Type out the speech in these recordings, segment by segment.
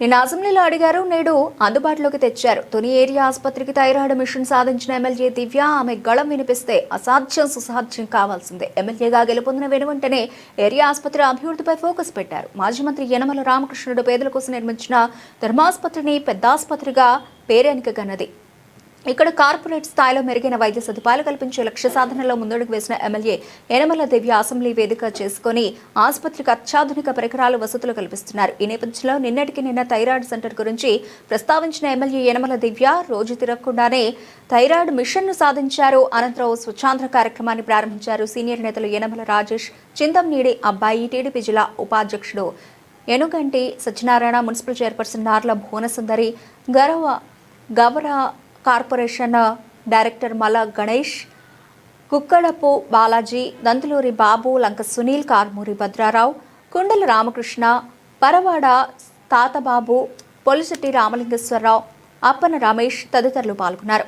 నిన్న అసెంబ్లీలో అడిగారు, నేడు అందుబాటులోకి తెచ్చారు. తుని ఏరియా ఆసుపత్రికి థైరాయిడ్ మిషన్ సాధించిన ఎమ్మెల్యే దివ్య. ఆమె గళం వినిపిస్తే అసాధ్యం సుసాధ్యం కావాల్సిందే. ఎమ్మెల్యేగా గెలుపొందిన వెనువెంటనే ఏరియా ఆసుపత్రి అభివృద్ధిపై ఫోకస్ పెట్టారు. మాజీ మంత్రి యనమల రామకృష్ణుడు పేదల కోసం నిర్మించిన ధర్మాసుపత్రిని పెద్ద ఆసుపత్రిగా పేరెనికగన్నది. ఇక్కడ కార్పొరేట్ స్థాయిలో మెరుగైన వైద్య సదుపాయాలు కల్పించే లక్ష్య సాధనలో ముందడుగు వేసిన ఎమ్మెల్యే యనమల దివ్య అసెంబ్లీ వేదిక చేసుకుని ఆసుపత్రికి అత్యాధునిక పరికరాలు వసతులు కల్పిస్తున్నారు. ఈ నేపథ్యంలో నిన్న థైరాయిడ్ సెంటర్ గురించి ప్రస్తావించిన ఎమ్మెల్యే యనమల దివ్య రోజు తిరగకుండానే థైరాయిడ్ మిషన్ను సాధించారు. అనంతరం స్వచ్ఛాంధ్ర కార్యక్రమాన్ని ప్రారంభించారు. సీనియర్ నేతలు యనమల రాజేష్, చింతంనీడి అబ్బాయి, టీడీపీ జిల్లా ఉపాధ్యక్షుడు Enuganti Satyanarayana, municipal chairperson Narla Bhuvanasundari, Gavara corporation director మల గణేష్, కుక్కడపు బాలాజీ, దంతులూరి బాబు, లంక సునీల్, కార్మూరి భద్రారావు, కుండల రామకృష్ణ, పరవాడ తాతబాబు, పొలిశెట్టి రామలింగేశ్వరరావు, అప్పన రమేష్ తదితరులు పాల్గొన్నారు.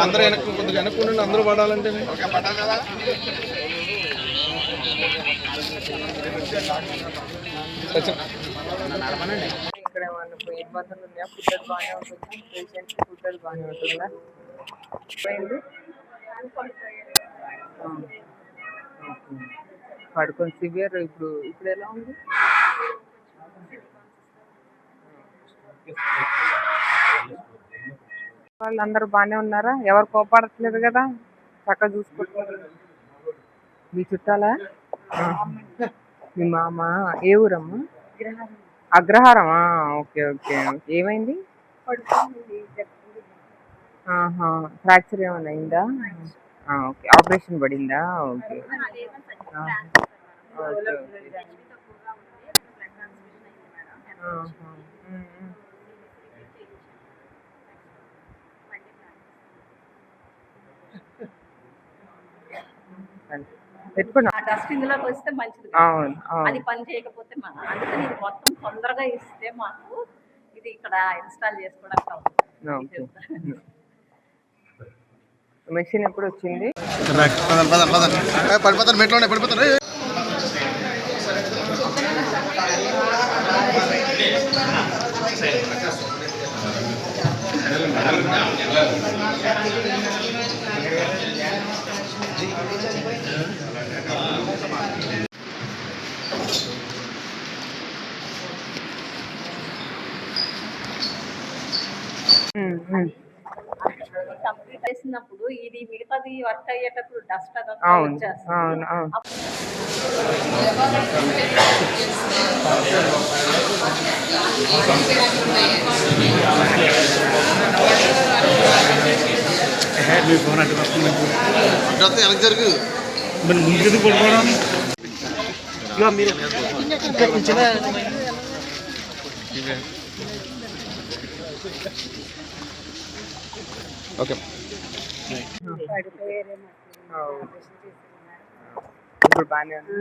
అందరూ అందరూ పడాలంటే ఇక్కడ ఏమన్నా ఇబ్బందులు ఉన్నాయా? ఫుడ్ బాగానే ఉంటుంది, పేషెంట్స్ ఫుడ్ బాగానే ఉంటుందా? పడుకొని సివియర్ ఇప్పుడు ఎలా ఉంది? వాళ్ళందరూ బాగానే ఉన్నారా? ఎవరు కోపాడట్లేదు కదా? చక్కగా చూసుకుంటారు. మీ చుట్టాలా? మీ మామ ఏ ఊరమ్మా? అగ్రహారమా? Okay okay. ఏమైంది? ఫ్రాక్చర్ ఏమైనా అయిందా? ఓకే, ఆపరేషన్ పడిందా? ఓకే. డస్ట్ ఇందులోకి వస్తే మంచిది. అది పని చేయకపోతే అందుకని ఇది మొత్తం తొందరగా ఇస్తే మాకు ఇది ఇక్కడ ఇన్స్టాల్ చేసుకోవడానికి అవుతుంది. మెషిన్ ఎప్పుడు వచ్చింది? పడిపోతారు. కంప్లీట్ చేసినప్పుడు ఇది మిగతాది వర్క్ అయ్యేటప్పుడు డస్ట్ అదంతా వచ్చేస్తుంది. జరుగు ముందు పడిపోవడం ఓకే. ఇప్పుడు బాగానే ఉంది.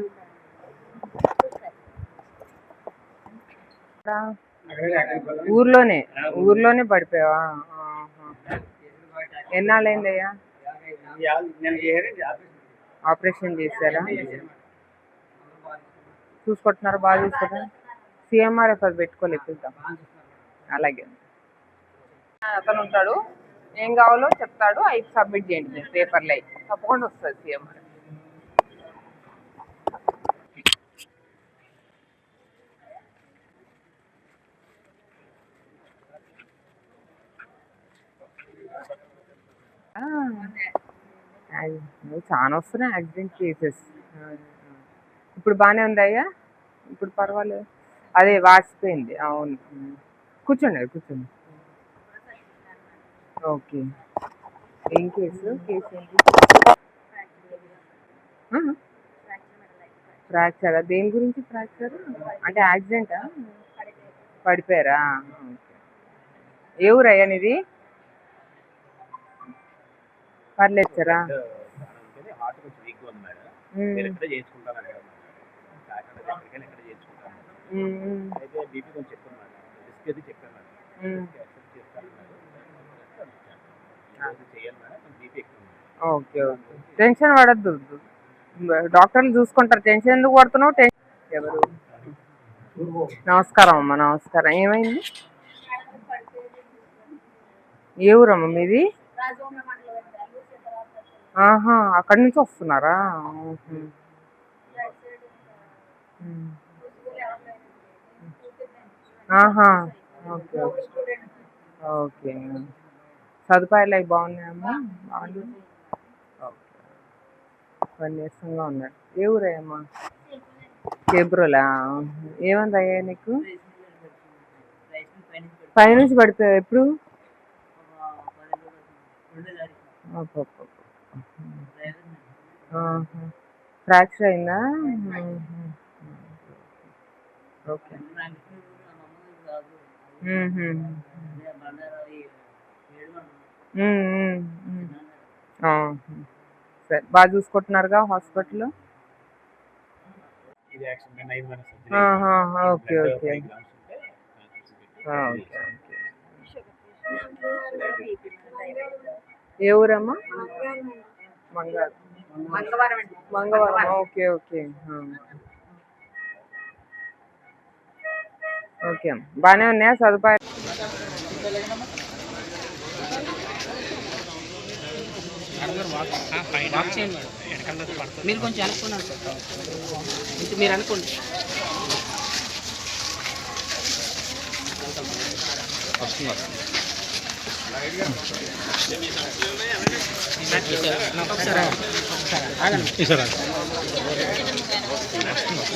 ఊర్లోనే పడిపోయావా? ఎన్నాళ్ళైందయ్యా? ఆపరేషన్ చేశారా? చూసుకుంటున్నారా? బాగా చూసుకుంటారా? సిఎంఆర్ఎఫ్ అది పెట్టుకోలేదా? అలాగే అతను ఉంటాడు, ఏం కావాలో చెప్తాడు, అవి సబ్మిట్ చేయండి పేపర్లో. తప్పకుండా వస్తుంది సిఎంఆర్ఎఫ్. చాలా వస్తున్నాయి యాక్సిడెంట్ కేసెస్. ఇప్పుడు బాగానే ఉంది అయ్యా, ఇప్పుడు పర్వాలేదు. అదే వాసిపోయింది. అవును, కూర్చోండి. ఓకే, ఏం కేసు ఏంటి? ఫ్రాక్చర్. దేని గురించి ఫ్రాక్చర్? అంటే యాక్సిడెంటా? పడిపోయారా? ఏ ఊరు అయ్యా నీది? పర్లేదు సారా. అయితే బీపీ కొంచెం ఎక్కువ అన్నమాట. రిస్క్ అది చెప్పాను మేడం. రిస్క్ యాక్సెప్ట్ చేస్తానన్నారు. అది చేయాలి మేడం. కొంచెం బీపీ ఎక్కువ ఉంది. ఓకే ఓకే టెన్షన్ పడద్దు, డాక్టర్లు చూసుకుంటారు. టెన్షన్ ఎందుకు పడుతున్నావు? ఎవరు? నమస్కారం అమ్మా, నమస్కారం. ఏమైంది? ఏ ఊరమ్మా మీది? ఆహా, అక్కడి నుంచి వస్తున్నారా? ఆహా, ఓకే ఓకే. సదుపాయాలు అవి బాగున్నాయమ్మా? బాగున్నాయి. ఓకే, నీరసంగా ఉన్నాడు. ఏ ఊరయ్యమ్మా? కేబ్రోలా? ఏమంది అయ్యా నీకు? పైనుంచి పడితే ఎప్పుడు? ఫ్రాక్చర్ అయిందా? ఓకే. సరే, బాగా చూసుకుంటున్నారుగా హాస్పిటల్లో? ఇది actually 9 months surgery. Okay okay okay. ఏ ఊరమ్మా? మంగళవారం. Okay okay okay. బాగానే ఉన్నాయా సదుపాయాలు? మీరు కొంచెం అనుకున్నారు సార్, ఇంక మీరు అనుకోండి.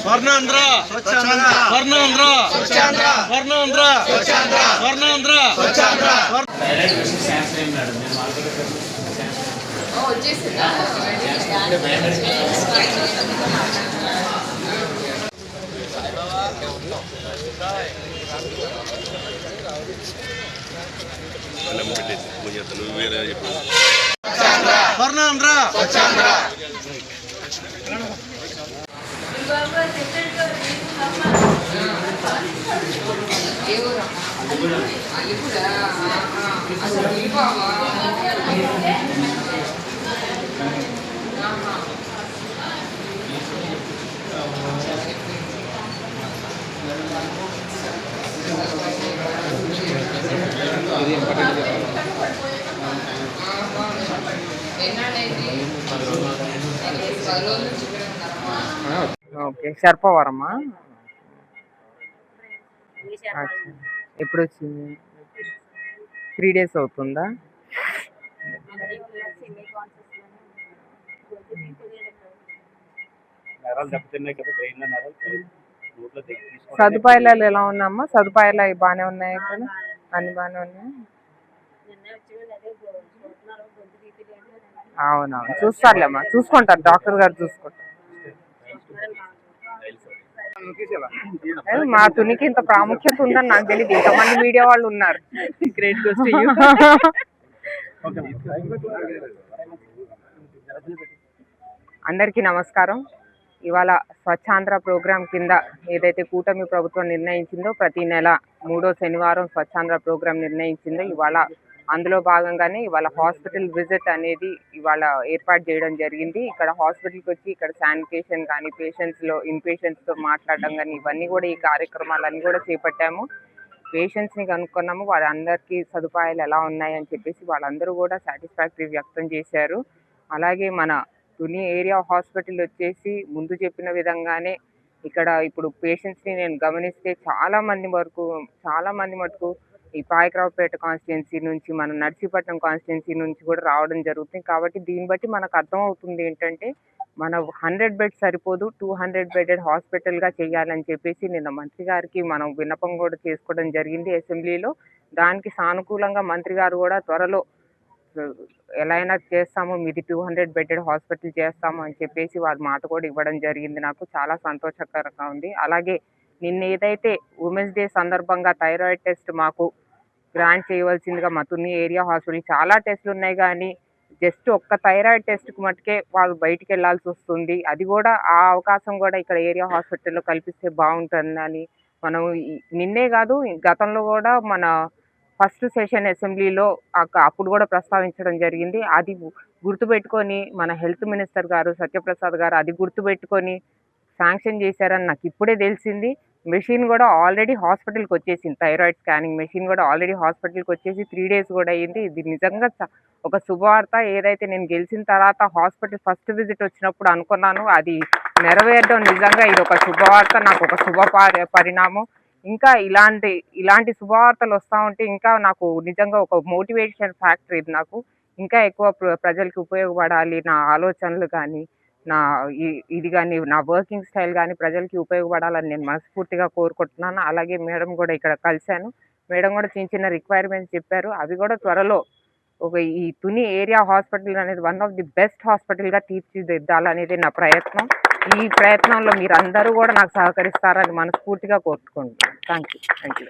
స్వర్ణాంధ్ర స్వర్ణాంధ్ర స్వర్ణాంధ్ర స్వర్ణాంధ్ర. స్వర్ణాంధ్ర ఓకే. సర్పవరమా? ఎప్పుడు వచ్చింది? 3 days అవుతుందా? నరాలు దెబ్బతిన్నాయి కదా, బ్రెయిన్లో నరాలు నోట్లో తీసుకుంటే. సదుపాయాలు ఎలా ఉన్నాయమ్మా? సదుపాయాలు అవి బాగానే ఉన్నాయి ఇక్కడ? అన్ని బాగానే ఉన్నాయి? అవునవును, చూస్తారులేమ్మా, చూసుకుంటారు, డాక్టర్ గారు చూసుకుంటారు. మా తునికి ఇంత ప్రాముఖ్యత ఉందని నాకు తెలియదు. ఇంతమంది మీడియా వాళ్ళు ఉన్నారు. Great question. అందరికీ నమస్కారం. ఇవాళ స్వచ్ఛాంధ్ర ప్రోగ్రాం కింద ఏదైతే కూటమి ప్రభుత్వం నిర్ణయించిందో, ప్రతి నెల 3వ శనివారం స్వచ్ఛాంధ్ర ప్రోగ్రాం నిర్ణయించిందో, ఇవాళ అందులో భాగంగానే ఇవాళ హాస్పిటల్ విజిట్ అనేది ఇవాళ ఏర్పాటు చేయడం జరిగింది. ఇక్కడ హాస్పిటల్కి వచ్చి ఇక్కడ శానిటేషన్ కానీ, ఇన్పేషెంట్స్తో మాట్లాడడం కానీ, ఇవన్నీ కూడా ఈ కార్యక్రమాలన్నీ కూడా చేపట్టాము. పేషెంట్స్ని కనుక్కున్నాము, వాళ్ళందరికీ సదుపాయాలు ఎలా ఉన్నాయని చెప్పేసి వాళ్ళందరూ కూడా సాటిస్ఫాక్టరీ వ్యక్తం చేశారు. అలాగే మన తుని ఏరియా హాస్పిటల్ వచ్చేసి ముందు చెప్పిన విధంగానే ఇక్కడ ఇప్పుడు పేషెంట్స్ని నేను గమనిస్తే చాలా మంది మటుకు ఈ పాయకరావుపేట కాన్స్టిట్యున్సీ నుంచి, మన నర్సీపట్నం కాన్స్టిట్యున్సీ నుంచి కూడా రావడం జరుగుతుంది. కాబట్టి దీన్ని బట్టి మనకు అర్థమవుతుంది ఏంటంటే, మన 100 బెడ్స్ సరిపోదు, 200 బెడెడ్ హాస్పిటల్గా చేయాలని చెప్పేసి నిన్న మంత్రి గారికి మనం విన్నపం కూడా చేసుకోవడం జరిగింది అసెంబ్లీలో. దానికి సానుకూలంగా మంత్రి గారు కూడా త్వరలో ఎలా అయినా చేస్తాము, మీది 200 బెడెడ్ హాస్పిటల్ చేస్తాము అని చెప్పేసి వాళ్ళ మాట కూడా ఇవ్వడం జరిగింది. నాకు చాలా సంతోషకరంగా ఉంది. అలాగే నిన్న ఏదైతే ఉమెన్స్ డే సందర్భంగా థైరాయిడ్ టెస్ట్ మాకు గ్రాంట్ చేయవలసిందిగా మా తుని ఏరియా హాస్పిటల్, చాలా టెస్టులు ఉన్నాయి కానీ జస్ట్ ఒక్క థైరాయిడ్ టెస్ట్కి మటుకే వాళ్ళు బయటికి వెళ్ళాల్సి వస్తుంది. అది కూడా ఆ అవకాశం కూడా ఇక్కడ ఏరియా హాస్పిటల్లో కల్పిస్తే బాగుంటుందని మనం నిన్నే కాదు గతంలో కూడా మన ఫస్ట్ సెషన్ అసెంబ్లీలో అప్పుడు కూడా ప్రస్తావించడం జరిగింది. అది గుర్తుపెట్టుకొని మన హెల్త్ మినిస్టర్ గారు సత్యప్రసాద్ గారు అది గుర్తుపెట్టుకొని శాంక్షన్ చేశారని నాకు ఇప్పుడే తెలిసింది. మెషిన్ కూడా ఆల్రెడీ హాస్పిటల్కి వచ్చేసింది. థైరాయిడ్ స్కానింగ్ మెషిన్ కూడా ఆల్రెడీ హాస్పిటల్కి వచ్చేసి 3 days కూడా అయ్యింది. ఇది నిజంగా ఒక శుభవార్త. ఏదైతే నేను గెలిచిన తర్వాత హాస్పిటల్ ఫస్ట్ విజిట్ వచ్చినప్పుడు అనుకున్నాను, అది నెరవేరడం నిజంగా ఇది ఒక శుభవార్త, నాకు ఒక శుభ పరిణామం. ఇంకా ఇలాంటి శుభవార్తలు వస్తూ ఉంటే ఇంకా నాకు నిజంగా ఒక మోటివేషన్ ఫ్యాక్టర్ ఇది. నాకు ఇంకా ఎక్కువ ప్రజలకి ఉపయోగపడాలి, నా ఆలోచనలు కానీ ఇది కానీ నా వర్కింగ్ స్టైల్ కానీ ప్రజలకి ఉపయోగపడాలని నేను మనస్ఫూర్తిగా కోరుకుంటున్నాను. అలాగే మేడం కూడా ఇక్కడ కలిశాను. మేడం కూడా చిన్న రిక్వైర్మెంట్స్ చెప్పారు. అవి కూడా త్వరలో ఈ తుని ఏరియా హాస్పిటల్ అనేది వన్ ఆఫ్ ది బెస్ట్ హాస్పిటల్గా తీర్చిదిద్దాలనేది నా ప్రయత్నం. ఈ ప్రయత్నంలో మీరందరూ కూడా నాకు సహకరిస్తారని మనస్ఫూర్తిగా కోరుకుంటున్నాను. Thank you.